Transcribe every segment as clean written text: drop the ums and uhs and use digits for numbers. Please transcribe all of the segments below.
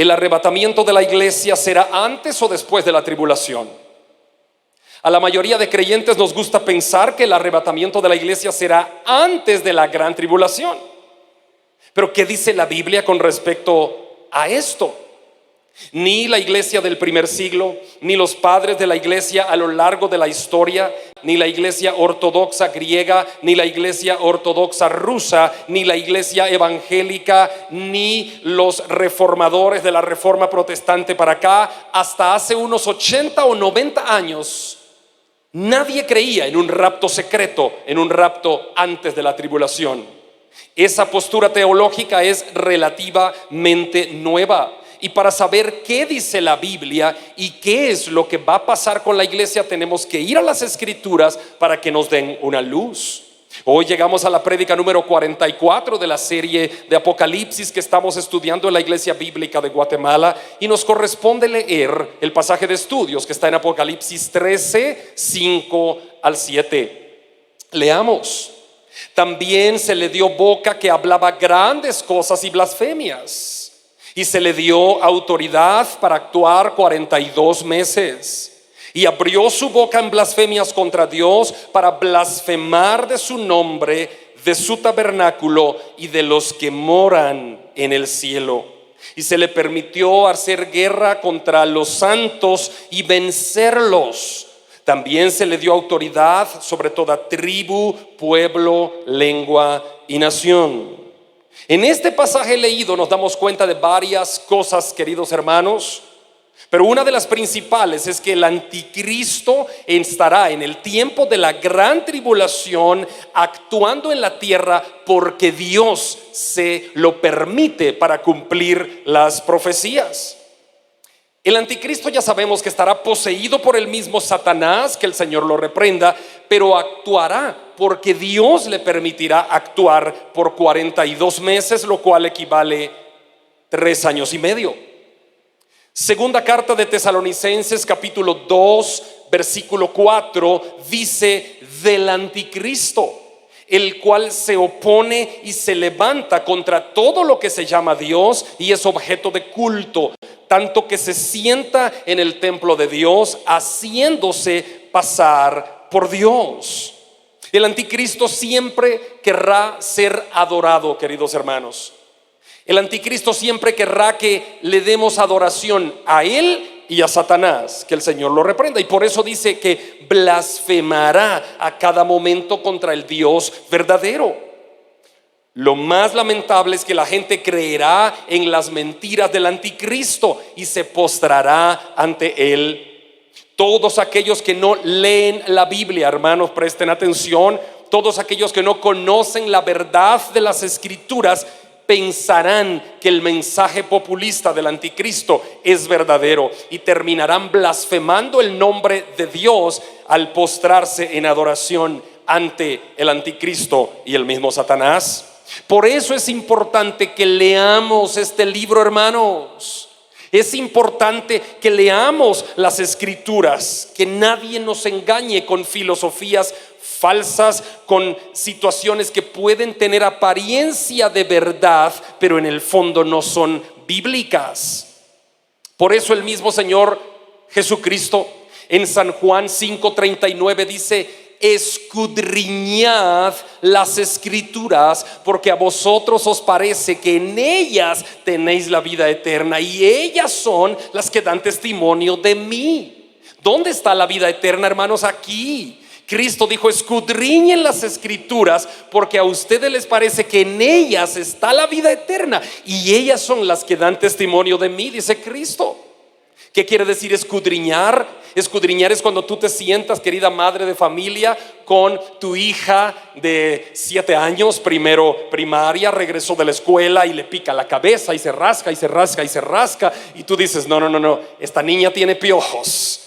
¿el arrebatamiento de la iglesia será antes o después de la tribulación? A la mayoría de creyentes nos gusta pensar que el arrebatamiento de la iglesia será antes de la gran tribulación. Pero ¿qué dice la Biblia con respecto a esto? Ni la iglesia del primer siglo, ni los padres de la iglesia a lo largo de la historia, ni la iglesia ortodoxa griega, ni la iglesia ortodoxa rusa, ni la iglesia evangélica, ni los reformadores de la reforma protestante para acá, hasta hace unos 80 o 90 años, nadie creía en un rapto secreto, en un rapto antes de la tribulación. Esa postura teológica es relativamente nueva. Y para saber qué dice la Biblia y qué es lo que va a pasar con la iglesia, tenemos que ir a las Escrituras para que nos den una luz. Hoy llegamos a la prédica número 44 de la serie de Apocalipsis que estamos estudiando en la Iglesia Bíblica de Guatemala, y nos corresponde leer el pasaje de estudios que está en Apocalipsis 13, 5 al 7. Leamos. También se le dio boca que hablaba grandes cosas y blasfemias, y se le dio autoridad para actuar 42 meses. Y abrió su boca en blasfemias contra Dios para blasfemar de su nombre, de su tabernáculo y de los que moran en el cielo. Y se le permitió hacer guerra contra los santos y vencerlos. También se le dio autoridad sobre toda tribu, pueblo, lengua y nación. En este pasaje leído nos damos cuenta de varias cosas, queridos hermanos, pero una de las principales es que el anticristo estará en el tiempo de la gran tribulación actuando en la tierra porque Dios se lo permite para cumplir las profecías. El anticristo ya sabemos que estará poseído por el mismo Satanás, que el Señor lo reprenda, pero actuará porque Dios le permitirá actuar por 42 meses, lo cual equivale 3 años y medio. Segunda carta de Tesalonicenses capítulo 2 versículo 4 dice del anticristo, el cual se opone y se levanta contra todo lo que se llama Dios y es objeto de culto, tanto que se sienta en el templo de Dios, haciéndose pasar por Dios. El anticristo siempre querrá ser adorado, queridos hermanos. El anticristo siempre querrá que le demos adoración a él y a Satanás, que el Señor lo reprenda. Y por eso dice que blasfemará a cada momento contra el Dios verdadero. Lo más lamentable es que la gente creerá en las mentiras del anticristo y se postrará ante él. Todos aquellos que no leen la Biblia, hermanos, presten atención. Todos aquellos que no conocen la verdad de las Escrituras pensarán que el mensaje populista del anticristo es verdadero y terminarán blasfemando el nombre de Dios al postrarse en adoración ante el anticristo y el mismo Satanás. Por eso es importante que leamos este libro, hermanos. Es importante que leamos las Escrituras, que nadie nos engañe con filosofías falsas, con situaciones que pueden tener apariencia de verdad, pero en el fondo no son bíblicas. Por eso el mismo Señor Jesucristo en San Juan 5:39 dice: escudriñad las Escrituras, porque a vosotros os parece que en ellas tenéis la vida eterna, y ellas son las que dan testimonio de mí. ¿Dónde está la vida eterna, hermanos? Aquí. Cristo dijo: escudriñen las Escrituras, porque a ustedes les parece que en ellas está la vida eterna, y ellas son las que dan testimonio de mí, dice Cristo. ¿Qué quiere decir escudriñar? Escudriñar es cuando tú te sientas, querida madre de familia, con tu hija de 7 años, primero primaria, regresó de la escuela y le pica la cabeza y se rasca y se rasca y se rasca, y tú dices: no, esta niña tiene piojos.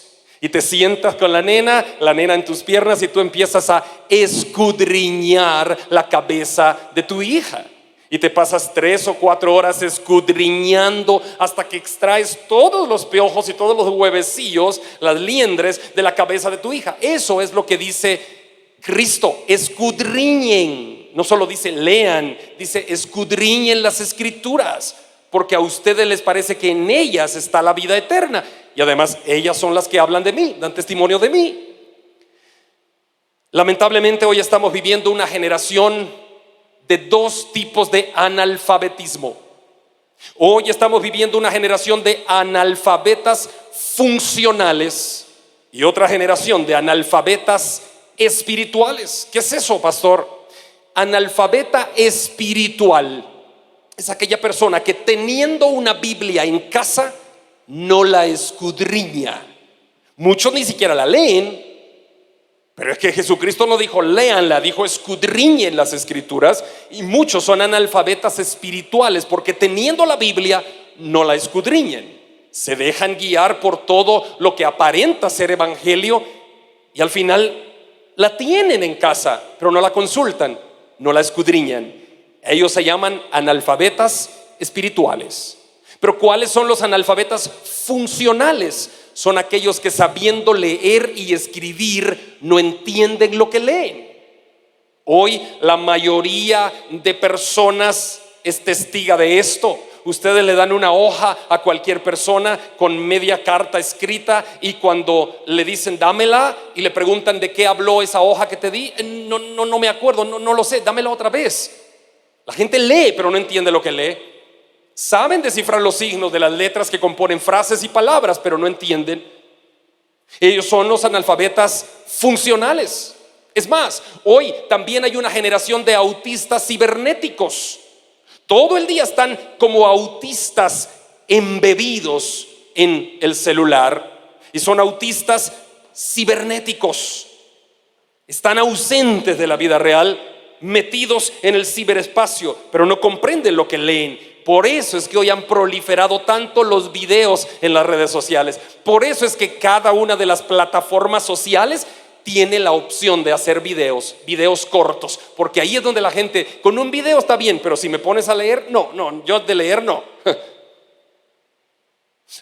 Y te sientas con la nena en tus piernas, y tú empiezas a escudriñar la cabeza de tu hija. Y te pasas 3 o 4 horas escudriñando hasta que extraes todos los piojos y todos los huevecillos, las liendres de la cabeza de tu hija. Eso es lo que dice Cristo: escudriñen. No solo dice lean, dice escudriñen las Escrituras, porque a ustedes les parece que en ellas está la vida eterna. Y además ellas son las que hablan de mí, dan testimonio de mí. Lamentablemente hoy estamos viviendo una generación de dos tipos de analfabetismo. Hoy estamos viviendo una generación de analfabetas funcionales y otra generación de analfabetas espirituales. ¿Qué es eso, pastor? Analfabeta espiritual es aquella persona que teniendo una Biblia en casa no la escudriña. Muchos ni siquiera la leen. Pero es que Jesucristo no dijo léanla, dijo escudriñen las escrituras. Y muchos son analfabetas espirituales porque teniendo la Biblia no la escudriñen. Se dejan guiar por todo lo que aparenta ser evangelio y al final la tienen en casa, pero no la consultan, no la escudriñan. Ellos se llaman analfabetas espirituales. Pero ¿cuáles son los analfabetas funcionales? Son aquellos que sabiendo leer y escribir no entienden lo que leen. Hoy la mayoría de personas es testiga de esto. Ustedes le dan una hoja a cualquier persona con media carta escrita y cuando le dicen dámela y le preguntan de qué habló esa hoja que te di, no me acuerdo, no lo sé, dámela otra vez. La gente lee pero no entiende lo que lee. Saben descifrar los signos de las letras que componen frases y palabras, pero no entienden. Ellos son los analfabetas funcionales. Es más, hoy también hay una generación de autistas cibernéticos. Todo el día están como autistas embebidos en el celular y son autistas cibernéticos. Están ausentes de la vida real, metidos en el ciberespacio, pero no comprenden lo que leen. Por eso es que hoy han proliferado tanto los videos en las redes sociales. Por eso es que cada una de las plataformas sociales tiene la opción de hacer videos cortos, porque ahí es donde la gente, con un video está bien, pero si me pones a leer, no, yo de leer no.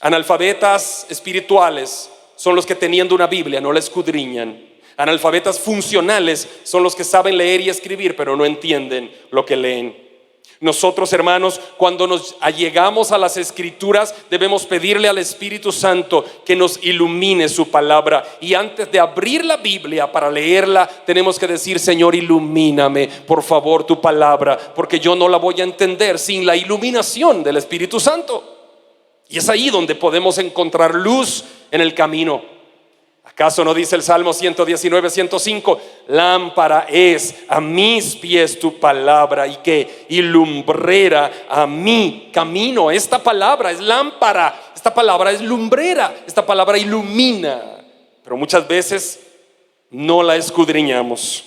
Analfabetas espirituales son los que teniendo una Biblia no la escudriñan. Analfabetas funcionales son los que saben leer y escribir, pero no entienden lo que leen. Nosotros, hermanos, cuando nos allegamos a las escrituras, debemos pedirle al Espíritu Santo que nos ilumine su palabra. Y antes de abrir la Biblia para leerla, tenemos que decir: Señor, ilumíname, por favor, tu palabra, porque yo no la voy a entender sin la iluminación del Espíritu Santo. Y es ahí donde podemos encontrar luz en el camino. ¿Acaso no dice el Salmo 119, 105? Lámpara es a mis pies tu palabra y lumbrera a mi camino. Esta palabra es lámpara, esta palabra es lumbrera, esta palabra ilumina. Pero muchas veces no la escudriñamos.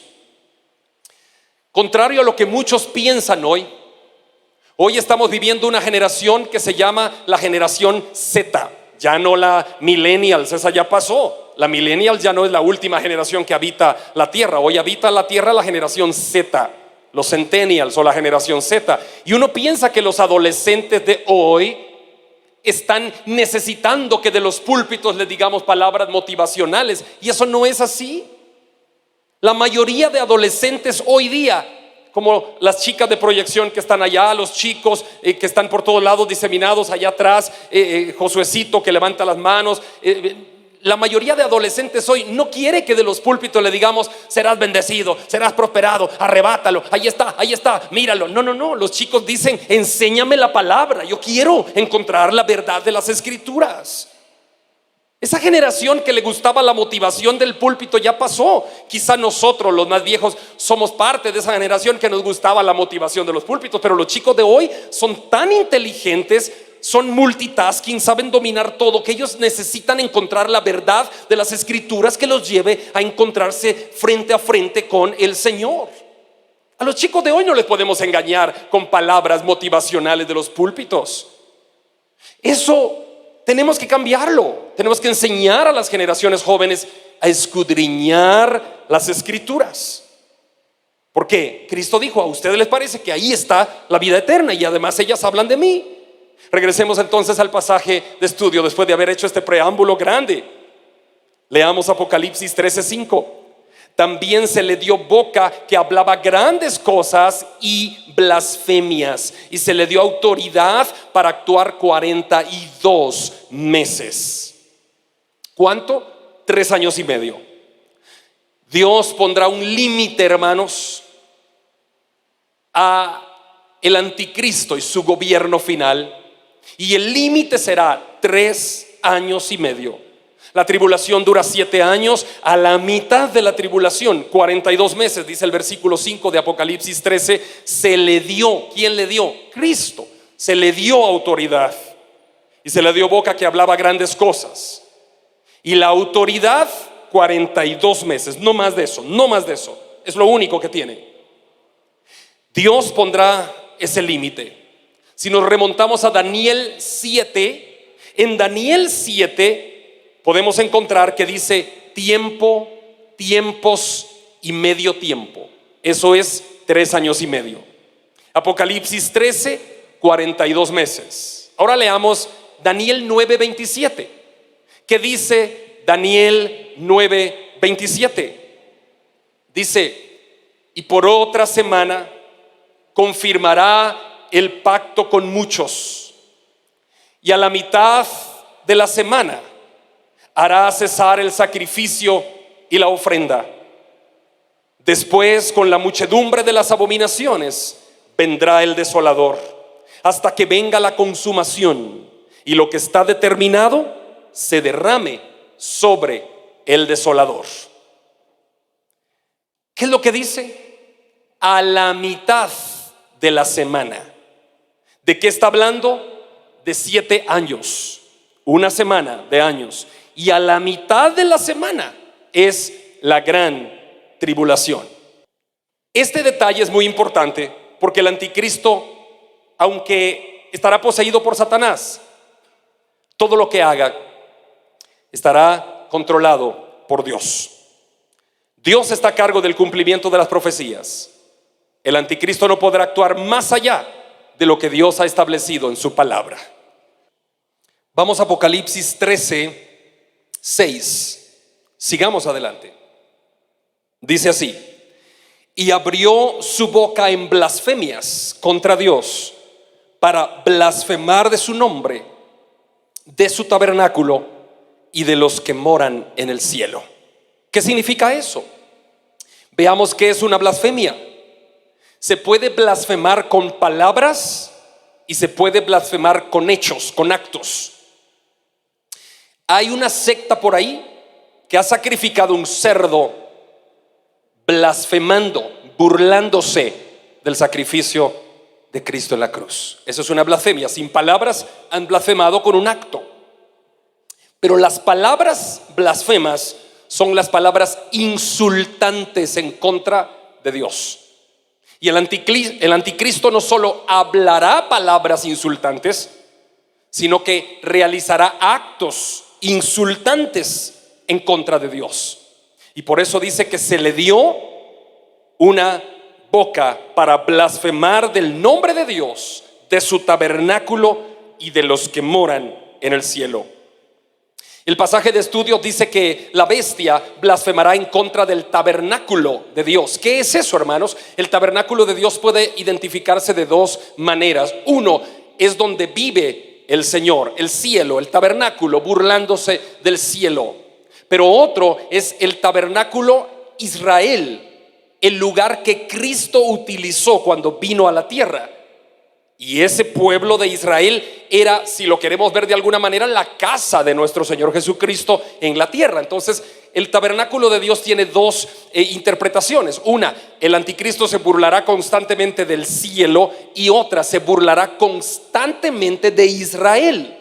Contrario a lo que muchos piensan hoy estamos viviendo una generación que se llama la generación Z. Ya no la millennials, esa ya pasó. La millennial ya no es la última generación que habita la tierra. Hoy habita la tierra la generación Z, los centennials o la generación Z. Y uno piensa que los adolescentes de hoy están necesitando que de los púlpitos les digamos palabras motivacionales, y eso no es así. La mayoría de adolescentes hoy día, como las chicas de proyección que están allá, los chicos que están por todos lados diseminados allá atrás, Josuecito que levanta las manos, la mayoría de adolescentes hoy no quiere que de los púlpitos le digamos serás bendecido, serás prosperado, arrebátalo, ahí está, míralo. No, los chicos dicen enséñame la palabra, yo quiero encontrar la verdad de las escrituras. Esa generación que le gustaba la motivación del púlpito ya pasó. Quizá nosotros los más viejos somos parte de esa generación que nos gustaba la motivación de los púlpitos, pero los chicos de hoy son tan inteligentes, son multitasking, saben dominar todo, que ellos necesitan encontrar la verdad de las escrituras que los lleve a encontrarse frente a frente con el Señor. A los chicos de hoy no les podemos engañar con palabras motivacionales de los púlpitos. Eso tenemos que cambiarlo. Tenemos que enseñar a las generaciones jóvenes a escudriñar las escrituras. Porque Cristo dijo: a ustedes les parece que ahí está la vida eterna y además ellas hablan de mí. Regresemos entonces al pasaje de estudio después de haber hecho este preámbulo grande. Leamos Apocalipsis 13:5. También se le dio boca que hablaba grandes cosas y blasfemias, y se le dio autoridad para actuar 42 meses. ¿Cuánto? 3 años y medio. Dios pondrá un límite, hermanos, a el anticristo y su gobierno final, y el límite será 3 años y medio. La tribulación dura 7 años. A la mitad de la tribulación, 42 meses, dice el versículo 5 de Apocalipsis 13, se le dio. ¿Quién le dio? Cristo. Se le dio autoridad y se le dio boca que hablaba grandes cosas. Y la autoridad, 42 meses, no más de eso, no más de eso. Es lo único que tiene. Dios pondrá ese límite. Si nos remontamos a Daniel 7, en Daniel 7 podemos encontrar que dice tiempo, tiempos y medio tiempo. Eso es 3 años y medio. Apocalipsis 13, 42 meses. Ahora leamos Daniel 9:27. ¿Qué dice Daniel 9:27? Dice: y por otra semana confirmará el pacto con muchos, y a la mitad de la semana hará cesar el sacrificio y la ofrenda. Después, con la muchedumbre de las abominaciones, vendrá el desolador, hasta que venga la consumación, y lo que está determinado se derrame sobre el desolador. ¿Qué es lo que dice? A la mitad de la semana. ¿De qué está hablando? De 7 años. Una semana de años. Y a la mitad de la semana es la gran tribulación. Este detalle es muy importante porque el anticristo, aunque estará poseído por Satanás, todo lo que haga estará controlado por Dios. Dios está a cargo del cumplimiento de las profecías. El anticristo no podrá actuar más allá de lo que Dios ha establecido en su palabra. Vamos a Apocalipsis 13, 6. Sigamos adelante. Dice así: y abrió su boca en blasfemias contra Dios, para blasfemar de su nombre, de su tabernáculo y de los que moran en el cielo. ¿Qué significa eso? Veamos qué es una blasfemia. Se puede blasfemar con palabras y se puede blasfemar con hechos, con actos. Hay una secta por ahí que ha sacrificado un cerdo blasfemando, burlándose del sacrificio de Cristo en la cruz. Eso es una blasfemia. Sin palabras han blasfemado con un acto. Pero las palabras blasfemas son las palabras insultantes en contra de Dios. Y el anticristo no solo hablará palabras insultantes, sino que realizará actos insultantes en contra de Dios. Y por eso dice que se le dio una boca para blasfemar del nombre de Dios, de su tabernáculo y de los que moran en el cielo. El pasaje de estudio dice que la bestia blasfemará en contra del tabernáculo de Dios. ¿Qué es eso, hermanos? El tabernáculo de Dios puede identificarse de dos maneras. Uno es donde vive el Señor, el cielo, el tabernáculo, burlándose del cielo. Pero otro es el tabernáculo Israel, el lugar que Cristo utilizó cuando vino a la tierra. Y ese pueblo de Israel era, si lo queremos ver de alguna manera, la casa de nuestro Señor Jesucristo en la tierra. Entonces, el tabernáculo de Dios tiene dos interpretaciones. Una, el anticristo se burlará constantemente del cielo, y otra, se burlará constantemente de Israel.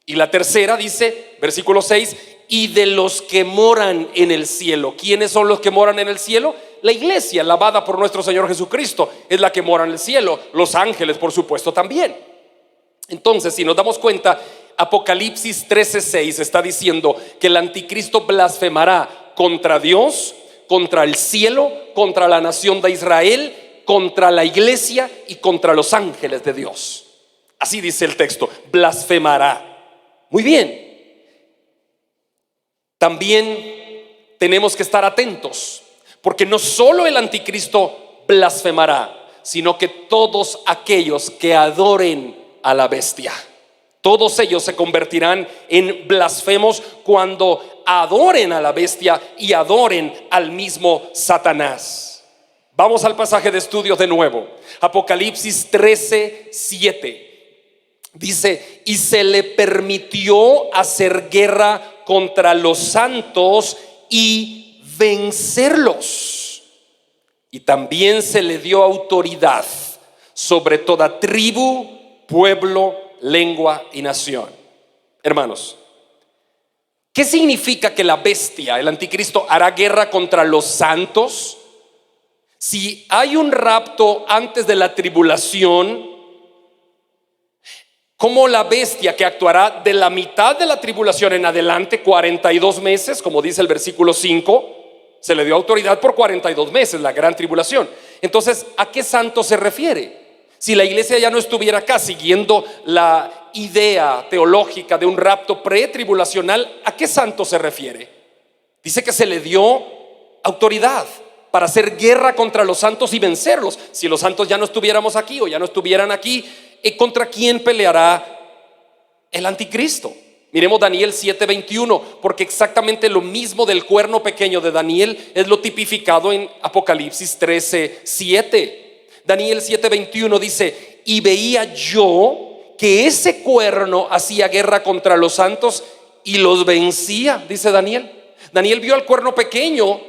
Y la tercera dice, versículo 6, y de los que moran en el cielo. ¿Quiénes son los que moran en el cielo? La iglesia, lavada por nuestro Señor Jesucristo, es la que mora en el cielo. Los ángeles, por supuesto, también. Entonces, si nos damos cuenta, Apocalipsis 13:6 está diciendo que el anticristo blasfemará contra Dios, contra el cielo, contra la nación de Israel, contra la iglesia y contra los ángeles de Dios. Así dice el texto, blasfemará. Muy bien. También tenemos que estar atentos, porque no solo el anticristo blasfemará, sino que todos aquellos que adoren a la bestia, todos ellos se convertirán en blasfemos cuando adoren a la bestia y adoren al mismo Satanás. Vamos al pasaje de estudio de nuevo. Apocalipsis 13:7. Dice: y se le permitió hacer guerra contra los santos y vencerlos. Y también se le dio autoridad sobre toda tribu, pueblo, lengua y nación. Hermanos, ¿qué significa que la bestia, el anticristo, hará guerra contra los santos? Si hay un rapto antes de la tribulación, ¿cómo la bestia, que actuará de la mitad de la tribulación en adelante, 42 meses, como dice el versículo 5, se le dio autoridad por 42 meses, la gran tribulación? Entonces, ¿a qué santo se refiere? Si la iglesia ya no estuviera acá siguiendo la idea teológica de un rapto pretribulacional, ¿a qué santo se refiere? Dice que se le dio autoridad para hacer guerra contra los santos y vencerlos. Si los santos ya no estuviéramos aquí o ya no estuvieran aquí, ¿contra quién peleará el anticristo? Miremos Daniel 7:21, porque exactamente lo mismo del cuerno pequeño de Daniel es lo tipificado en Apocalipsis 13:7. Daniel 7:21 dice: y veía yo que ese cuerno hacía guerra contra los santos y los vencía, dice Daniel. Daniel vio al cuerno pequeño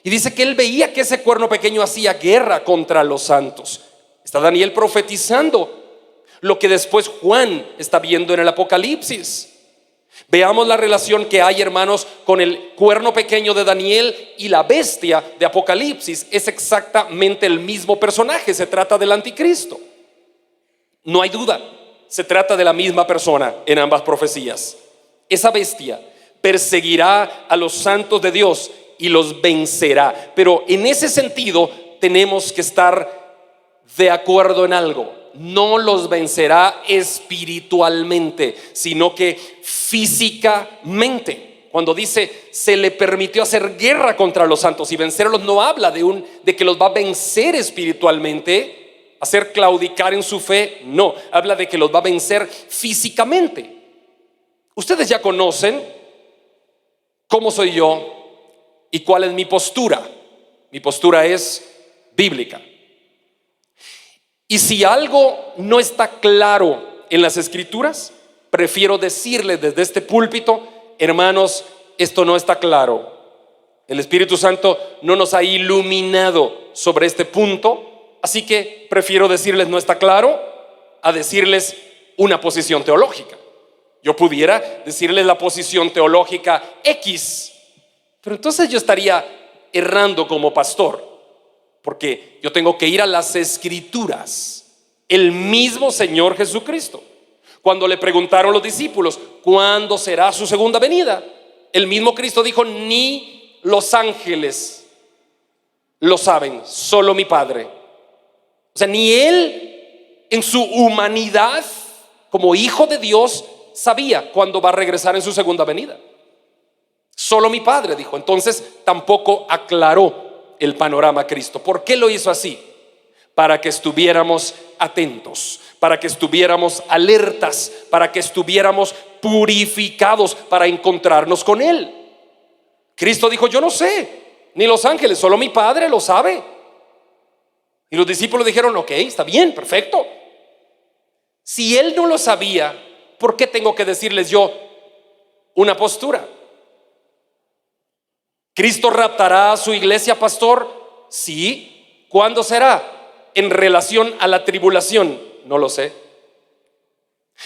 y dice que él veía que ese cuerno pequeño hacía guerra contra los santos. Está Daniel profetizando lo que después Juan está viendo en el Apocalipsis. Veamos la relación que hay, hermanos, con el cuerno pequeño de Daniel y la bestia de Apocalipsis. Es exactamente el mismo personaje, se trata del anticristo. No hay duda, se trata de la misma persona en ambas profecías. Esa bestia perseguirá a los santos de Dios y los vencerá. Pero en ese sentido tenemos que estar de acuerdo en algo: no los vencerá espiritualmente, sino que físicamente. Cuando dice se le permitió hacer guerra contra los santos y vencerlos, no habla de que los va a vencer espiritualmente, hacer claudicar en su fe. No, habla de que los va a vencer físicamente. Ustedes ya conocen cómo soy yo y cuál es mi postura. Mi postura es bíblica. Y si algo no está claro en las escrituras, prefiero decirles desde este púlpito: hermanos, esto no está claro. El Espíritu Santo no nos ha iluminado sobre este punto, así que prefiero decirles no está claro a decirles una posición teológica. Yo pudiera decirles la posición teológica X, pero entonces yo estaría errando como pastor, porque yo tengo que ir a las escrituras. El mismo Señor Jesucristo, cuando le preguntaron los discípulos ¿cuándo será su segunda venida?, el mismo Cristo dijo: ni los ángeles lo saben, solo mi Padre. O sea, ni Él en su humanidad como hijo de Dios sabía cuándo va a regresar en su segunda venida. Solo mi Padre, dijo. Entonces tampoco aclaró el panorama a Cristo. ¿Por qué lo hizo así? Para que estuviéramos atentos, para que estuviéramos alertas, para que estuviéramos purificados para encontrarnos con Él. Cristo dijo: yo no sé, ni los ángeles, solo mi Padre lo sabe. Y los discípulos dijeron: ok, está bien, perfecto. Si Él no lo sabía, ¿por qué tengo que decirles yo una postura? ¿Cristo raptará a su iglesia, pastor? Sí. ¿Cuándo será? En relación a la tribulación, no lo sé.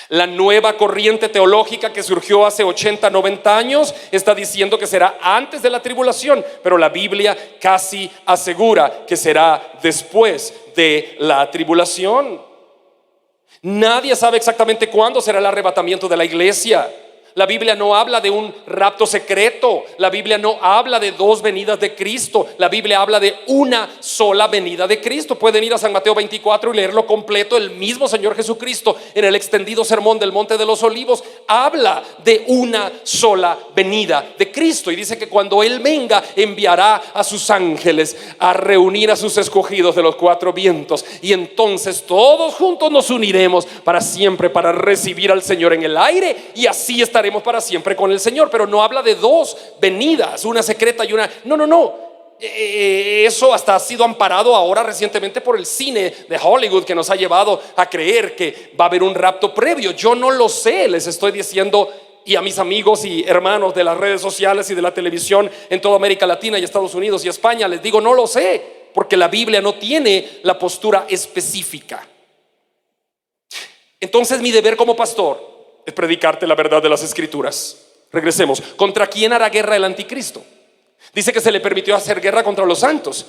La nueva corriente teológica que surgió hace 80, 90 años está diciendo que será antes de la tribulación, pero la Biblia casi asegura que será después de la tribulación. Nadie sabe exactamente cuándo será el arrebatamiento de la iglesia. La Biblia no habla de un rapto secreto. La Biblia no habla de dos venidas de Cristo. La Biblia habla de una sola venida de Cristo. Pueden ir a San Mateo 24 y leerlo completo. El mismo Señor Jesucristo, en el extendido sermón del Monte de los Olivos, habla de una sola venida de Cristo. Y dice que cuando Él venga, enviará a sus ángeles a reunir a sus escogidos de los cuatro vientos. Y entonces todos juntos nos uniremos para siempre, para recibir al Señor en el aire. Y así estaremos para siempre con el Señor. Pero no habla de dos venidas, una secreta y una... No. Eso hasta ha sido amparado ahora recientemente por el cine de Hollywood, que nos ha llevado a creer que va a haber un rapto previo. Yo no lo sé, les estoy diciendo, y a mis amigos y hermanos de las redes sociales y de la televisión en toda América Latina y Estados Unidos y España, les digo, no lo sé, porque la Biblia no tiene la postura específica. Entonces mi deber como pastor es predicarte la verdad de las Escrituras. Regresemos. ¿Contra quién hará guerra el anticristo? Dice que se le permitió hacer guerra contra los santos.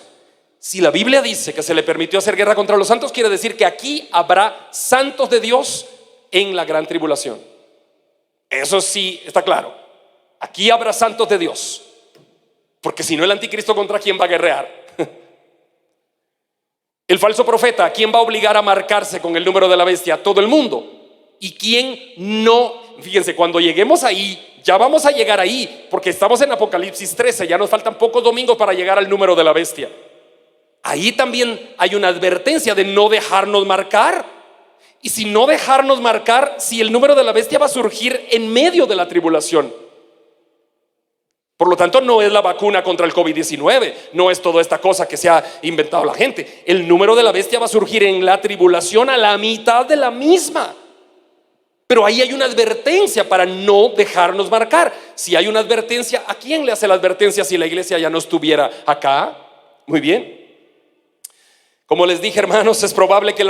Si la Biblia dice que se le permitió hacer guerra contra los santos, quiere decir que aquí habrá santos de Dios en la gran tribulación. Eso sí está claro. Aquí habrá santos de Dios, porque si no, el anticristo, ¿contra quién va a guerrear? El falso profeta, ¿a quién va a obligar a marcarse con el número de la bestia? A todo el mundo. ¿Y quién no? Fíjense, cuando lleguemos ahí, ya vamos a llegar ahí, porque estamos en Apocalipsis 13, ya nos faltan pocos domingos para llegar al número de la bestia. Ahí también hay una advertencia de no dejarnos marcar. Y si no dejarnos marcar, si el número de la bestia va a surgir en medio de la tribulación. Por lo tanto, no es la vacuna contra el COVID-19, no es toda esta cosa que se ha inventado la gente. El número de la bestia va a surgir en la tribulación, a la mitad de la misma. Pero ahí hay una advertencia para no dejarnos marcar. Si hay una advertencia, ¿a quién le hace la advertencia si la iglesia ya no estuviera acá? Muy bien. Como les dije, hermanos, es probable que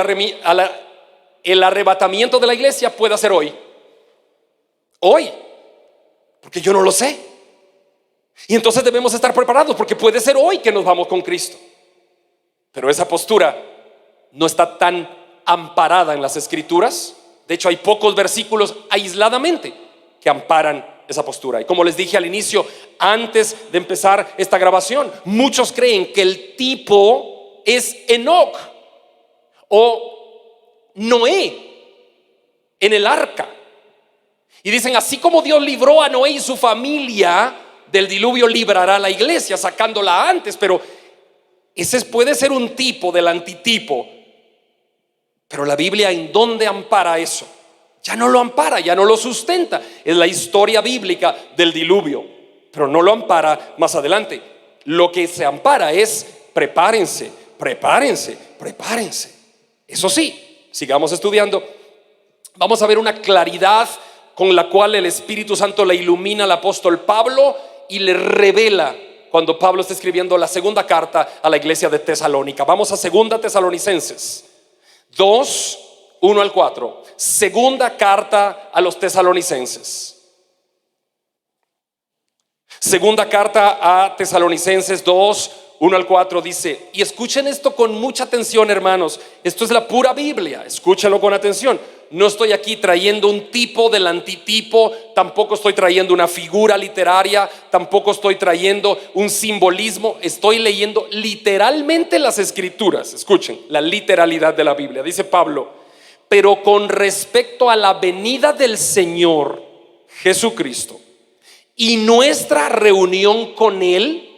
el arrebatamiento de la iglesia pueda ser hoy. Hoy. Porque yo no lo sé. Y entonces debemos estar preparados, porque puede ser hoy que nos vamos con Cristo. Pero esa postura no está tan amparada en las Escrituras. De hecho, hay pocos versículos aisladamente que amparan esa postura. Y como les dije al inicio, antes de empezar esta grabación, muchos creen que el tipo es Enoc o Noé en el arca. Y dicen, así como Dios libró a Noé y su familia del diluvio, librará a la iglesia sacándola antes. Pero ese puede ser un tipo del antitipo. Pero la Biblia, ¿en dónde ampara eso? Ya no lo ampara, ya no lo sustenta. Es la historia bíblica del diluvio, pero no lo ampara más adelante. Lo que se ampara es prepárense. Eso sí, sigamos estudiando. Vamos a ver una claridad con la cual el Espíritu Santo le ilumina al apóstol Pablo y le revela cuando Pablo está escribiendo la segunda carta a la iglesia de Tesalónica. Vamos a 2 Tesalonicenses 2, 1 al 4. Segunda carta a los tesalonicenses. Segunda carta a Tesalonicenses 2, 1 al 4 dice, y escuchen esto con mucha atención, hermanos. Esto es la pura Biblia, escúchenlo con atención. No estoy aquí trayendo un tipo del antitipo, tampoco estoy trayendo una figura literaria, tampoco estoy trayendo un simbolismo. Estoy leyendo literalmente las Escrituras. Escuchen la literalidad de la Biblia. Dice Pablo, pero con respecto a la venida del Señor Jesucristo y nuestra reunión con Él,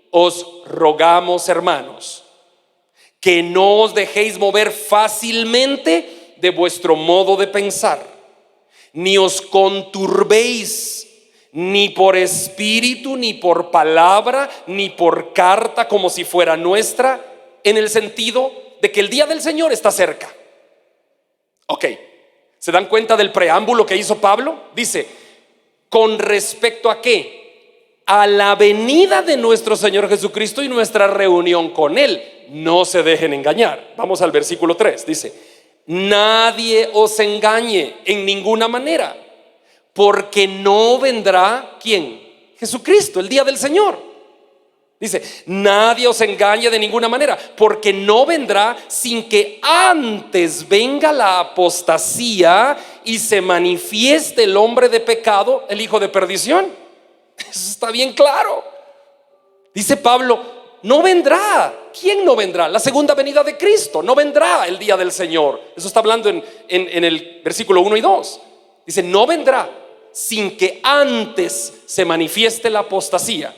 os rogamos, hermanos, que no os dejéis mover fácilmente de vuestro modo de pensar, ni os conturbéis, ni por espíritu, ni por palabra, ni por carta como si fuera nuestra, en el sentido de que el día del Señor está cerca. Ok, ¿se dan cuenta del preámbulo que hizo Pablo? Dice, ¿con respecto a qué? A la venida de nuestro Señor Jesucristo y nuestra reunión con Él. No se dejen engañar. Vamos al versículo 3, dice, nadie os engañe en ninguna manera, porque no vendrá, ¿quién? Jesucristo, el día del Señor. Dice, nadie os engañe de ninguna manera, porque no vendrá sin que antes venga la apostasía y se manifieste el hombre de pecado, el hijo de perdición. Eso está bien claro. Dice Pablo, no vendrá. ¿Quién no vendrá? La segunda venida de Cristo. No vendrá el día del Señor. Eso está hablando en el versículo 1 y 2. Dice, no vendrá sin que antes se manifieste la apostasía,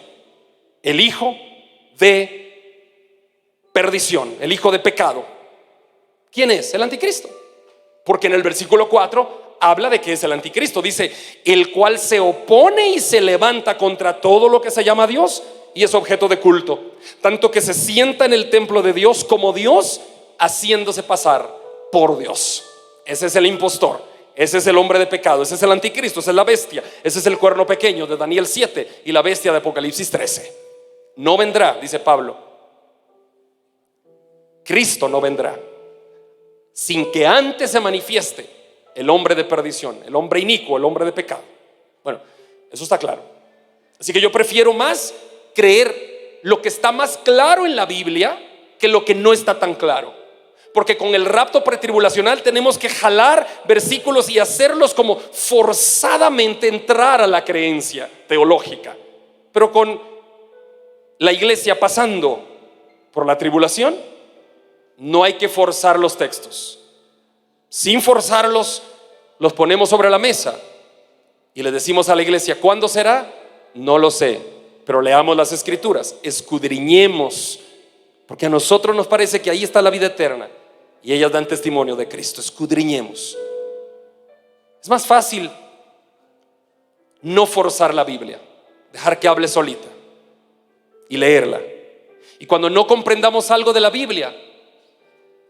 el hijo de perdición, el hijo de pecado. ¿Quién es? El anticristo. Porque en el versículo 4 habla de que es el anticristo. Dice, el cual se opone y se levanta contra todo lo que se llama Dios y es objeto de culto, tanto que se sienta en el templo de Dios como Dios, haciéndose pasar por Dios. Ese es el impostor, ese es el hombre de pecado, ese es el anticristo, esa es la bestia, ese es el cuerno pequeño de Daniel 7 y la bestia de Apocalipsis 13. No vendrá, dice Pablo, Cristo no vendrá sin que antes se manifieste el hombre de perdición, el hombre inicuo, el hombre de pecado. Bueno, eso está claro. Así que yo prefiero más creer lo que está más claro en la Biblia que lo que no está tan claro. Porque con el rapto pretribulacional tenemos que jalar versículos y hacerlos como forzadamente entrar a la creencia teológica. Pero con la iglesia pasando por la tribulación, no hay que forzar los textos. Sin forzarlos, los ponemos sobre la mesa y le decimos a la iglesia, ¿cuándo será? No lo sé, pero leamos las escrituras, escudriñemos, porque a nosotros nos parece que ahí está la vida eterna y ellas dan testimonio de Cristo. Escudriñemos. Es más fácil no forzar la Biblia, dejar que hable solita y leerla. Y cuando no comprendamos algo de la Biblia,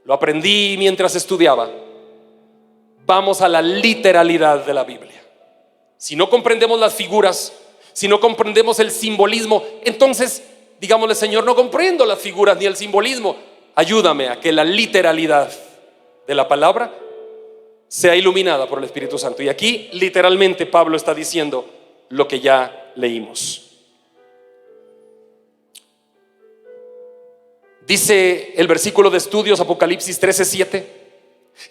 lo aprendí mientras estudiaba, vamos a la literalidad de la Biblia. Si no comprendemos las figuras, si no comprendemos el simbolismo, entonces digámosle, Señor, no comprendo las figuras ni el simbolismo, ayúdame a que la literalidad de la palabra sea iluminada por el Espíritu Santo. Y aquí literalmente Pablo está diciendo lo que ya leímos. Dice el versículo de estudios, Apocalipsis 13:7,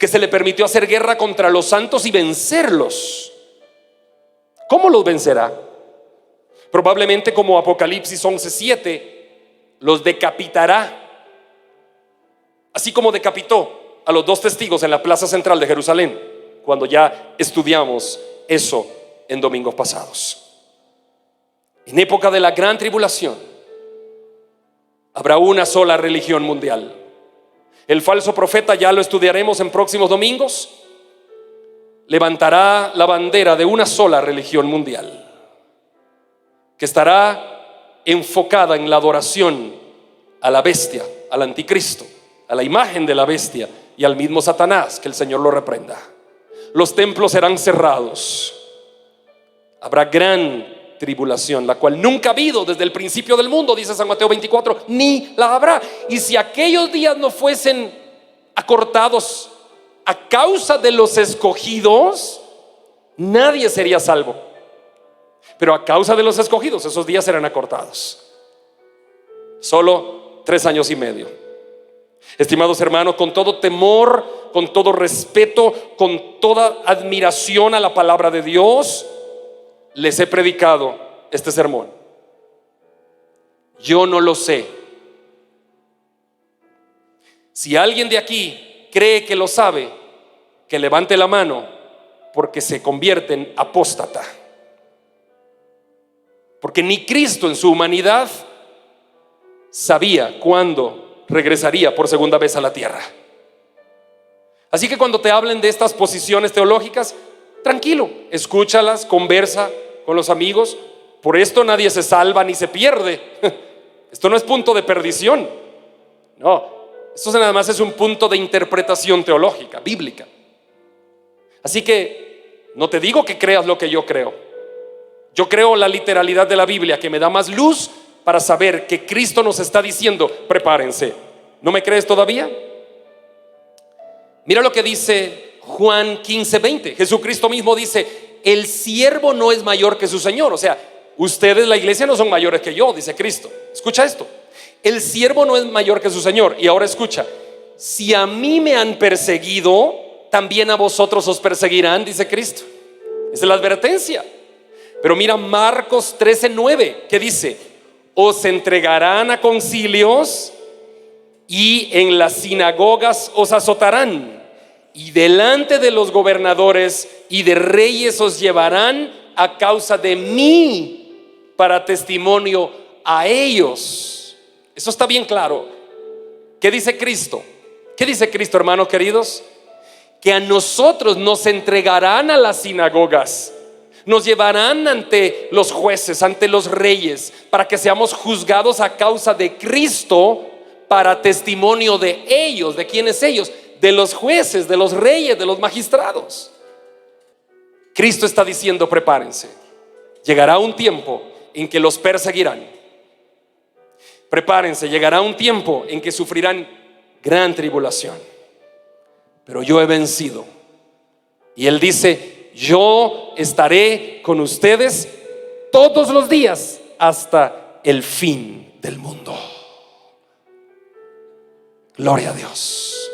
que se le permitió hacer guerra contra los santos y vencerlos. ¿Cómo los vencerá? Probablemente como Apocalipsis 11:7, los decapitará, así como decapitó a los 2 testigos en la plaza central de Jerusalén, cuando ya estudiamos eso en domingos pasados. En época de la gran tribulación habrá una sola religión mundial. El falso profeta, ya lo estudiaremos en próximos domingos, levantará la bandera de una sola religión mundial, que estará enfocada en la adoración a la bestia, al anticristo, a la imagen de la bestia y al mismo Satanás, que el Señor lo reprenda. Los templos serán cerrados. Habrá gran tribulación, la cual nunca ha habido desde el principio del mundo, dice San Mateo 24, ni la habrá. Y si aquellos días no fuesen acortados a causa de los escogidos, nadie sería salvo. Pero a causa de los escogidos, esos días serán acortados. Solo 3 años y medio. Estimados hermanos, con todo temor, con todo respeto, con toda admiración a la palabra de Dios, les he predicado este sermón. Yo no lo sé. Si alguien de aquí cree que lo sabe, que levante la mano, porque se convierte en apóstata. Porque ni Cristo en su humanidad sabía cuándo regresaría por segunda vez a la tierra. Así que cuando te hablen de estas posiciones teológicas, tranquilo, escúchalas, conversa con los amigos. Por esto nadie se salva ni se pierde. Esto no es punto de perdición. No, esto nada más es un punto de interpretación teológica, bíblica. Así que no te digo que creas lo que yo creo. Yo creo la literalidad de la Biblia, que me da más luz para saber que Cristo nos está diciendo, prepárense. ¿No me crees todavía? Mira lo que dice Juan 15:20. Jesucristo mismo dice, el siervo no es mayor que su Señor. O sea, ustedes, la iglesia, no son mayores que yo, dice Cristo. Escucha esto. El siervo no es mayor que su Señor. Y ahora escucha, si a mí me han perseguido, también a vosotros os perseguirán, dice Cristo. Esa es la advertencia. Pero mira Marcos 13:9, que dice: os entregarán a concilios y en las sinagogas os azotarán, y delante de los gobernadores y de reyes os llevarán a causa de mí para testimonio a ellos. Eso está bien claro. ¿Qué dice Cristo? ¿Qué dice Cristo, hermanos queridos? Que a nosotros nos entregarán a las sinagogas, nos llevarán ante los jueces, ante los reyes, para que seamos juzgados a causa de Cristo para testimonio de ellos. ¿De quiénes ellos? De los jueces, de los reyes, de los magistrados. Cristo está diciendo: prepárense, llegará un tiempo en que los perseguirán. Prepárense, llegará un tiempo en que sufrirán gran tribulación, pero yo he vencido. Y Él dice: yo estaré con ustedes todos los días hasta el fin del mundo. Gloria a Dios.